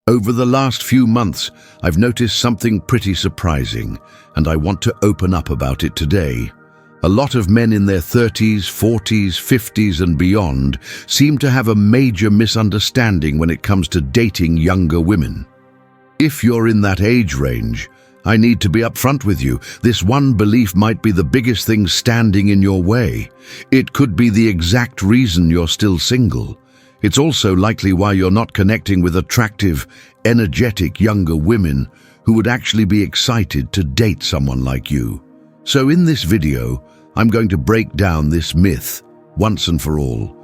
Over the last few months, I've noticed something pretty surprising, and I want to open up about it today. A lot of men in their 30s, 40s, 50s and beyond seem to have a major misunderstanding when it comes to dating younger women. If you're in that age range, I need to be upfront with you. This one belief might be the biggest thing standing in your way. It could be the exact reason you're still single. It's also likely why you're not connecting with attractive, energetic younger women who would actually be excited to date someone like you. So in this video, I'm going to break down this myth once and for all.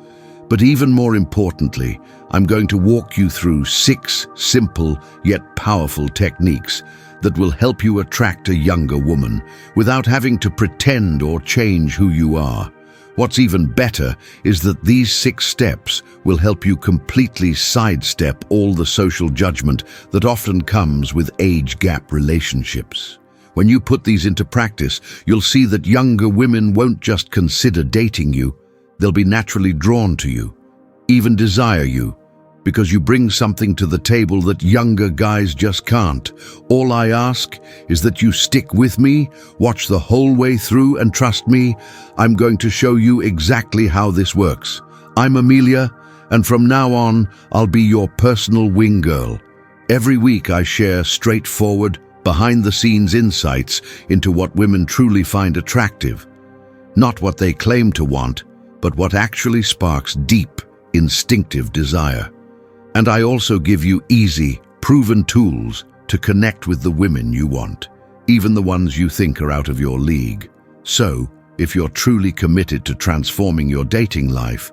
But even more importantly, I'm going to walk you through 6 simple yet powerful techniques that will help you attract a younger woman without having to pretend or change who you are. What's even better is that these 6 steps will help you completely sidestep all the social judgment that often comes with age gap relationships. When you put these into practice, you'll see that younger women won't just consider dating you, they'll be naturally drawn to you, even desire you, because you bring something to the table that younger guys just can't. All I ask is that you stick with me, watch the whole way through, and trust me, I'm going to show you exactly how this works. I'm Amelia, and from now on, I'll be your personal wing girl. Every week I share straightforward, behind-the-scenes insights into what women truly find attractive. Not what they claim to want, but what actually sparks deep, instinctive desire. And I also give you easy, proven tools to connect with the women you want, even the ones you think are out of your league. So, if you're truly committed to transforming your dating life,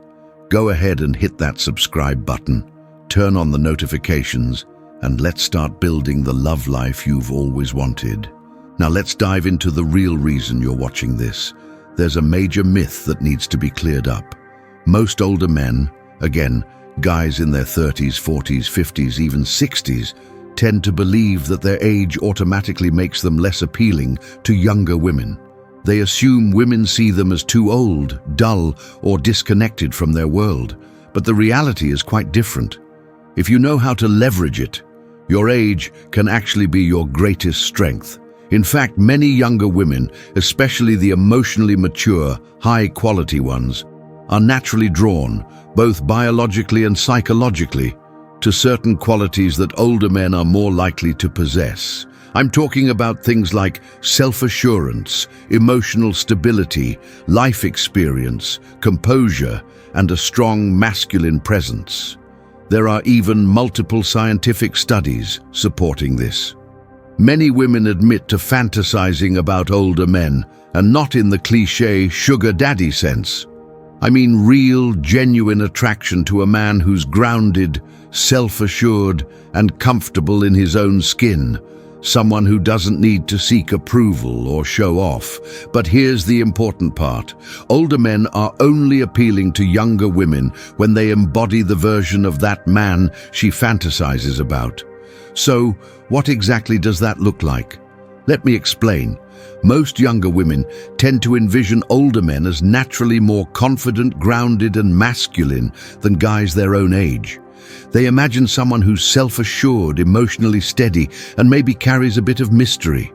go ahead and hit that subscribe button, turn on the notifications, and let's start building the love life you've always wanted. Now let's dive into the real reason you're watching this. There's a major myth that needs to be cleared up. Most older men, again, guys in their 30s, 40s, 50s, even 60s, tend to believe that their age automatically makes them less appealing to younger women. They assume women see them as too old, dull, or disconnected from their world. But the reality is quite different. If you know how to leverage it, your age can actually be your greatest strength. In fact, many younger women, especially the emotionally mature, high-quality ones, are naturally drawn, both biologically and psychologically, to certain qualities that older men are more likely to possess. I'm talking about things like self-assurance, emotional stability, life experience, composure, and a strong masculine presence. There are even multiple scientific studies supporting this. Many women admit to fantasizing about older men, and not in the cliché sugar daddy sense. I mean real, genuine attraction to a man who's grounded, self-assured, and comfortable in his own skin. Someone who doesn't need to seek approval or show off. But here's the important part. Older men are only appealing to younger women when they embody the version of that man she fantasizes about. So, what exactly does that look like? Let me explain. Most younger women tend to envision older men as naturally more confident, grounded, and masculine than guys their own age. They imagine someone who's self-assured, emotionally steady, and maybe carries a bit of mystery.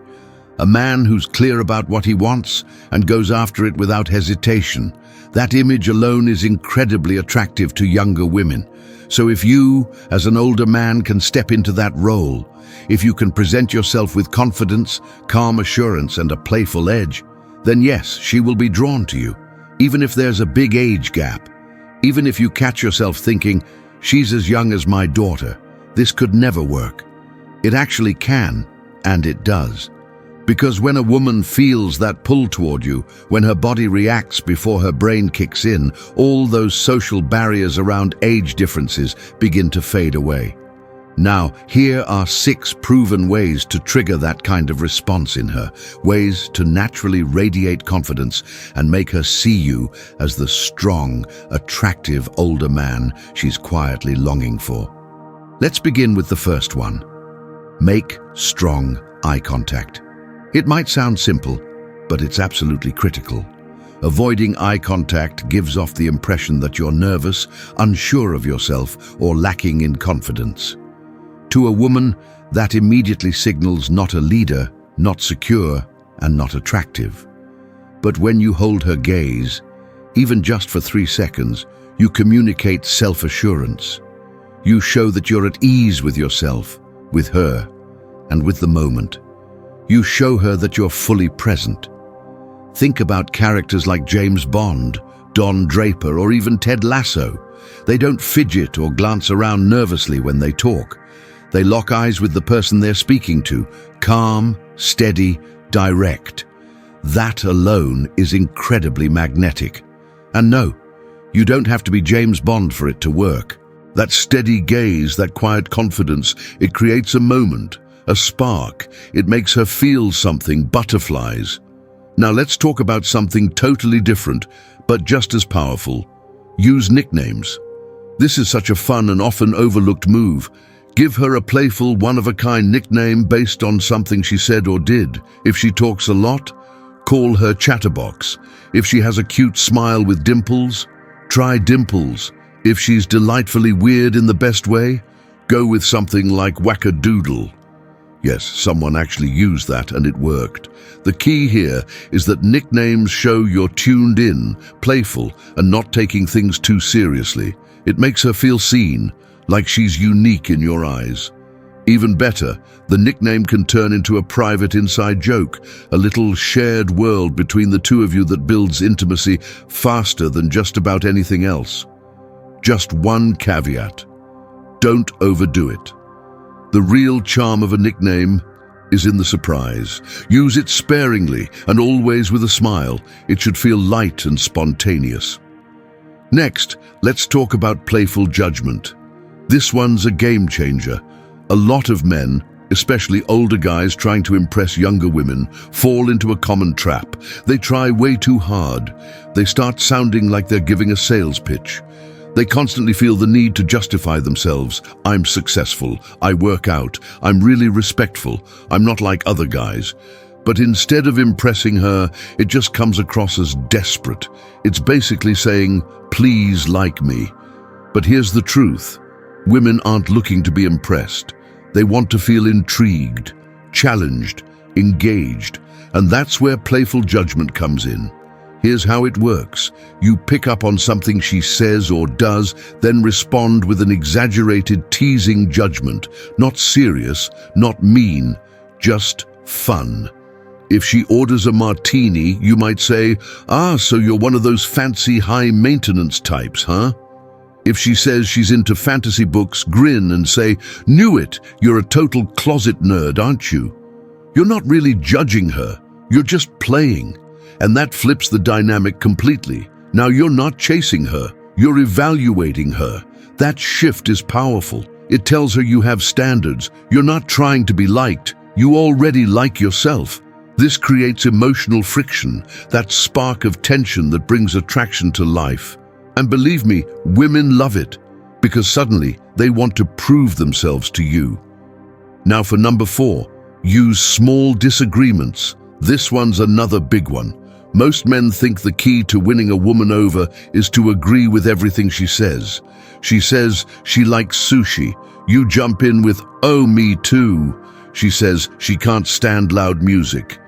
A man who's clear about what he wants and goes after it without hesitation. That image alone is incredibly attractive to younger women. So if you, as an older man, can step into that role, if you can present yourself with confidence, calm assurance, and a playful edge, then yes, she will be drawn to you, even if there's a big age gap. Even if you catch yourself thinking, she's as young as my daughter, this could never work. It actually can, and it does. Because when a woman feels that pull toward you, when her body reacts before her brain kicks in, all those social barriers around age differences begin to fade away. Now, here are 6 proven ways to trigger that kind of response in her, ways to naturally radiate confidence and make her see you as the strong, attractive older man she's quietly longing for. Let's begin with the first one. Make strong eye contact. It might sound simple, but it's absolutely critical. Avoiding eye contact gives off the impression that you're nervous, unsure of yourself, or lacking in confidence. To a woman, that immediately signals not a leader, not secure, and not attractive. But when you hold her gaze, even just for 3 seconds, you communicate self-assurance. You show that you're at ease with yourself, with her, and with the moment. You show her that you're fully present. Think about characters like James Bond, Don Draper, or even Ted Lasso. They don't fidget or glance around nervously when they talk. They lock eyes with the person they're speaking to, calm, steady, direct. That alone is incredibly magnetic. And no, you don't have to be James Bond for it to work. That steady gaze, that quiet confidence, it creates a moment, a spark. It makes her feel something, butterflies. Now let's talk about something totally different, but just as powerful. Use nicknames. This is such a fun and often overlooked move. Give her a playful, one-of-a-kind nickname based on something she said or did. If she talks a lot, call her Chatterbox. If she has a cute smile with dimples, try Dimples. If she's delightfully weird in the best way, go with something like Wackadoodle. Yes, someone actually used that and it worked. The key here is that nicknames show you're tuned in, playful, and not taking things too seriously. It makes her feel seen, like she's unique in your eyes. Even better, the nickname can turn into a private inside joke, a little shared world between the two of you that builds intimacy faster than just about anything else. Just one caveat: don't overdo it. The real charm of a nickname is in the surprise. Use it sparingly and always with a smile. It should feel light and spontaneous. Next, let's talk about playful judgment. This one's a game changer. A lot of men, especially older guys trying to impress younger women, fall into a common trap. They try way too hard. They start sounding like they're giving a sales pitch. They constantly feel the need to justify themselves. I'm successful. I work out. I'm really respectful. I'm not like other guys. But instead of impressing her, it just comes across as desperate. It's basically saying, please like me. But here's the truth. Women aren't looking to be impressed. They want to feel intrigued, challenged, engaged. And that's where playful judgment comes in. Here's how it works. You pick up on something she says or does, then respond with an exaggerated, teasing judgment. Not serious, not mean, just fun. If she orders a martini, you might say, so you're one of those fancy high-maintenance types, huh? If she says she's into fantasy books, grin and say, knew it, you're a total closet nerd, aren't you? You're not really judging her, you're just playing. And that flips the dynamic completely. Now you're not chasing her, you're evaluating her. That shift is powerful. It tells her you have standards. You're not trying to be liked. You already like yourself. This creates emotional friction, that spark of tension that brings attraction to life. And believe me, women love it, because suddenly they want to prove themselves to you. Now for number 4, use small disagreements. This one's another big one. Most men think the key to winning a woman over is to agree with everything she says. She says she likes sushi. You jump in with, oh, me too. She says she can't stand loud music.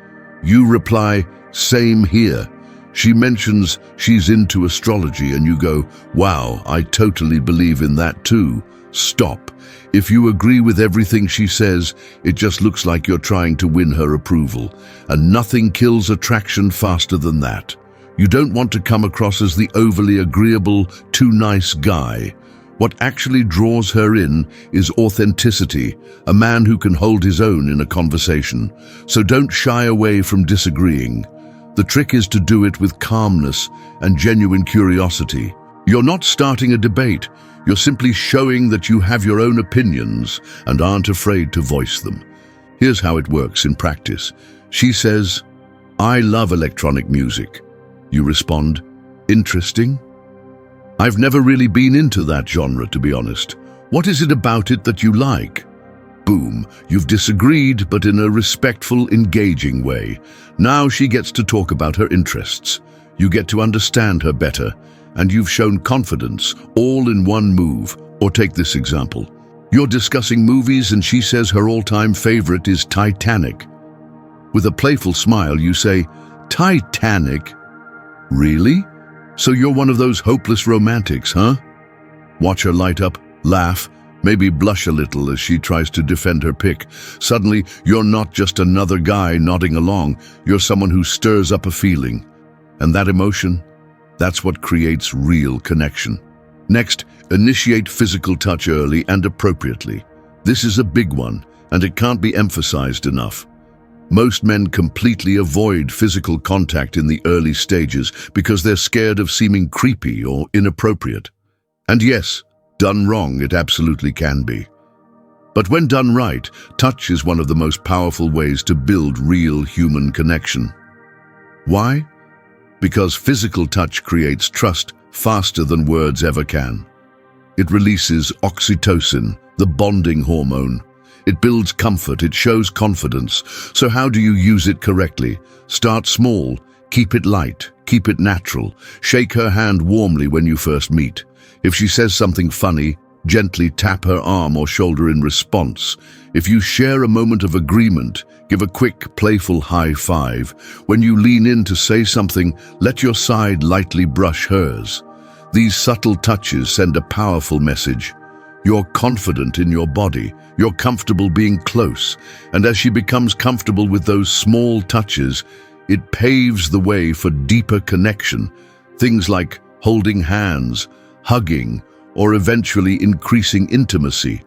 You reply, same here. She mentions she's into astrology and you go, wow, I totally believe in that too. Stop. If you agree with everything she says, it just looks like you're trying to win her approval. And nothing kills attraction faster than that. You don't want to come across as the overly agreeable, too nice guy. What actually draws her in is authenticity, a man who can hold his own in a conversation. So don't shy away from disagreeing. The trick is to do it with calmness and genuine curiosity. You're not starting a debate. You're simply showing that you have your own opinions and aren't afraid to voice them. Here's how it works in practice. She says, I love electronic music. You respond, interesting? I've never really been into that genre, to be honest. What is it about it that you like? Boom, you've disagreed, but in a respectful, engaging way. Now she gets to talk about her interests. You get to understand her better, and you've shown confidence, all in one move. Or take this example. You're discussing movies and she says her all-time favorite is Titanic. With a playful smile, you say, "Titanic? Really? So you're one of those hopeless romantics, huh?" Watch her light up, laugh, maybe blush a little as she tries to defend her pick. Suddenly, you're not just another guy nodding along, you're someone who stirs up a feeling. And that emotion, that's what creates real connection. Next, initiate physical touch early and appropriately. This is a big one, and it can't be emphasized enough. Most men completely avoid physical contact in the early stages because they're scared of seeming creepy or inappropriate. And yes, done wrong, it absolutely can be. But when done right, touch is one of the most powerful ways to build real human connection. Why? Because physical touch creates trust faster than words ever can. It releases oxytocin, the bonding hormone. It builds comfort, it shows confidence. So how do you use it correctly? Start small, keep it light, keep it natural. Shake her hand warmly when you first meet. If she says something funny, gently tap her arm or shoulder in response. If you share a moment of agreement, give a quick, playful high five. When you lean in to say something, let your side lightly brush hers. These subtle touches send a powerful message. You're confident in your body, you're comfortable being close, and as she becomes comfortable with those small touches, it paves the way for deeper connection. Things like holding hands, hugging, or eventually increasing intimacy,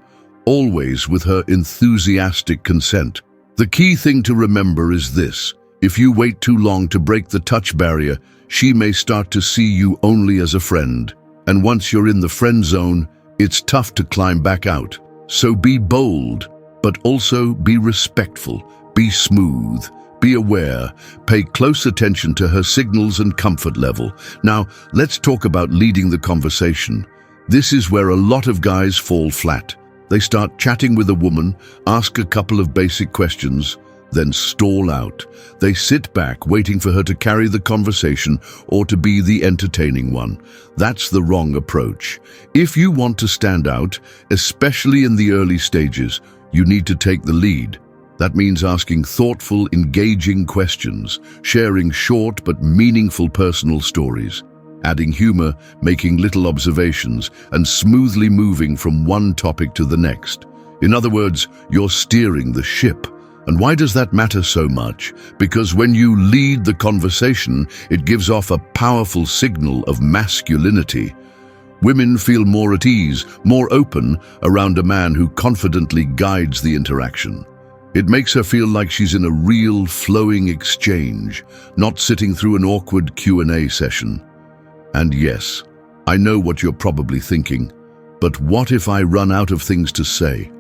always with her enthusiastic consent. The key thing to remember is this: if you wait too long to break the touch barrier, she may start to see you only as a friend. And once you're in the friend zone, it's tough to climb back out. So be bold, but also be respectful, be smooth, be aware, pay close attention to her signals and comfort level. Now, let's talk about leading the conversation. This is where a lot of guys fall flat. They start chatting with a woman, ask a couple of basic questions, then stall out. They sit back waiting for her to carry the conversation or to be the entertaining one. That's the wrong approach. If you want to stand out, especially in the early stages, you need to take the lead. That means asking thoughtful, engaging questions, sharing short but meaningful personal stories, adding humor, making little observations, and smoothly moving from one topic to the next. In other words, you're steering the ship. And why does that matter so much? Because when you lead the conversation, it gives off a powerful signal of masculinity. Women feel more at ease, more open around a man who confidently guides the interaction. It makes her feel like she's in a real, flowing exchange, not sitting through an awkward Q&A session. And yes, I know what you're probably thinking, but what if I run out of things to say?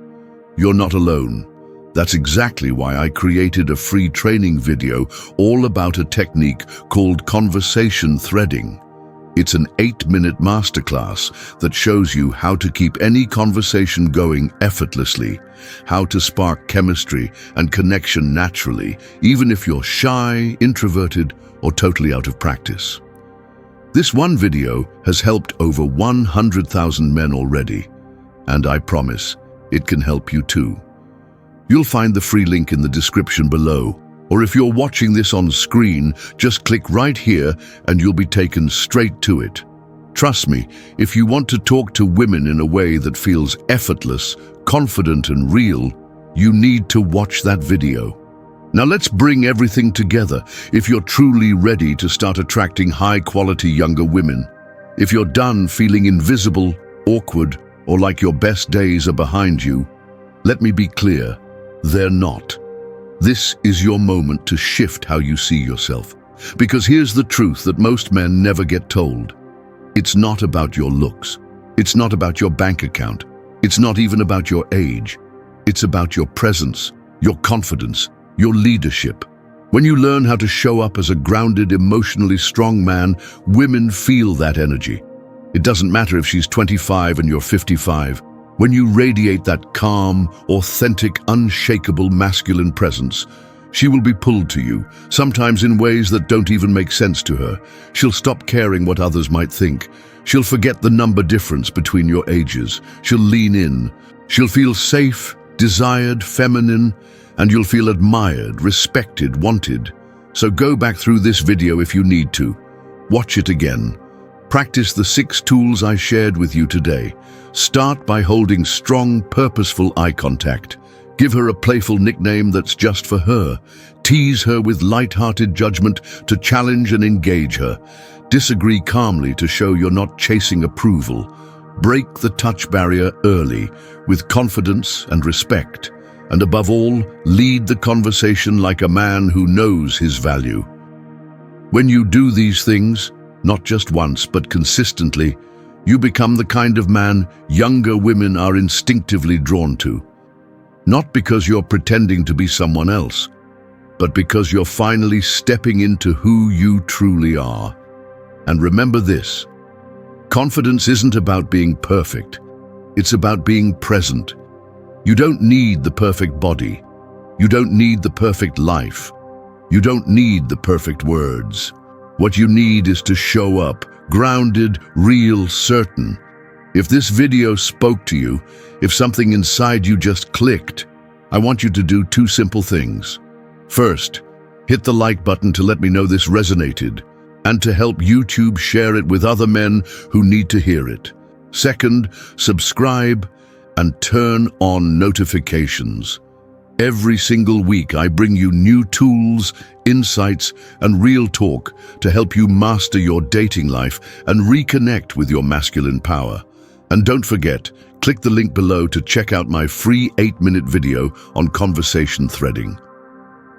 You're not alone. That's exactly why I created a free training video all about a technique called conversation threading. It's an 8-minute masterclass that shows you how to keep any conversation going effortlessly, how to spark chemistry and connection naturally, even if you're shy, introverted, or totally out of practice. This one video has helped over 100,000 men already, and I promise it can help you too. You'll find the free link in the description below, or if you're watching this on screen, just click right here and you'll be taken straight to it. Trust me, if you want to talk to women in a way that feels effortless, confident and real, you need to watch that video. Now let's bring everything together if you're truly ready to start attracting high-quality younger women. If you're done feeling invisible, awkward, or like your best days are behind you, let me be clear. They're not. This is your moment to shift how you see yourself. Because here's the truth that most men never get told. It's not about your looks. It's not about your bank account. It's not even about your age. It's about your presence, your confidence, your leadership. When you learn how to show up as a grounded, emotionally strong man, women feel that energy. It doesn't matter if she's 25 and you're 55. When you radiate that calm, authentic, unshakable masculine presence, she will be pulled to you, sometimes in ways that don't even make sense to her. She'll stop caring what others might think. She'll forget the number difference between your ages. She'll lean in, She'll feel safe, desired, feminine, and you'll feel admired, respected, wanted. So go back through this video if you need to. Watch it again. Practice the 6 tools I shared with you today. Start by holding strong, purposeful eye contact. Give her a playful nickname that's just for her. Tease her with light-hearted judgment to challenge and engage her. Disagree calmly to show you're not chasing approval. Break the touch barrier early with confidence and respect. And above all, lead the conversation like a man who knows his value. When you do these things, not just once but consistently, you become the kind of man younger women are instinctively drawn to. Not because you're pretending to be someone else, but because you're finally stepping into who you truly are. And remember this: confidence isn't about being perfect. It's about being present. You don't need the perfect body. You don't need the perfect life. You don't need the perfect words. What you need is to show up, grounded, real, certain. If this video spoke to you, if something inside you just clicked, I want you to do 2 simple things. First, hit the like button to let me know this resonated, and to help YouTube share it with other men who need to hear it. Second, subscribe and turn on notifications. Every single week I bring you new tools, insights, and real talk to help you master your dating life and reconnect with your masculine power. And don't forget, click the link below to check out my free 8-minute video on conversation threading.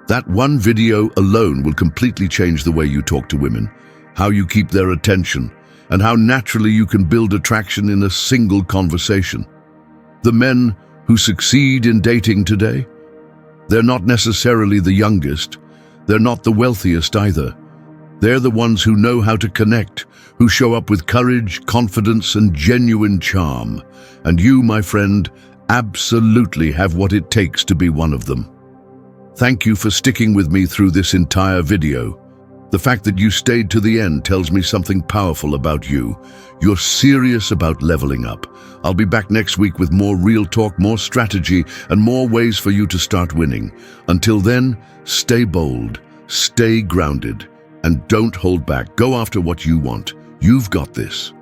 That one video alone will completely change the way you talk to women, how you keep their attention, and how naturally you can build attraction in a single conversation. The men who succeed in dating today, they're not necessarily the youngest, they're not the wealthiest either. They're the ones who know how to connect, who show up with courage, confidence, and genuine charm. And you, my friend, absolutely have what it takes to be one of them. Thank you for sticking with me through this entire video. The fact that you stayed to the end tells me something powerful about you. You're serious about leveling up. I'll be back next week with more real talk, more strategy, and more ways for you to start winning. Until then, stay bold, stay grounded, and don't hold back. Go after what you want. You've got this.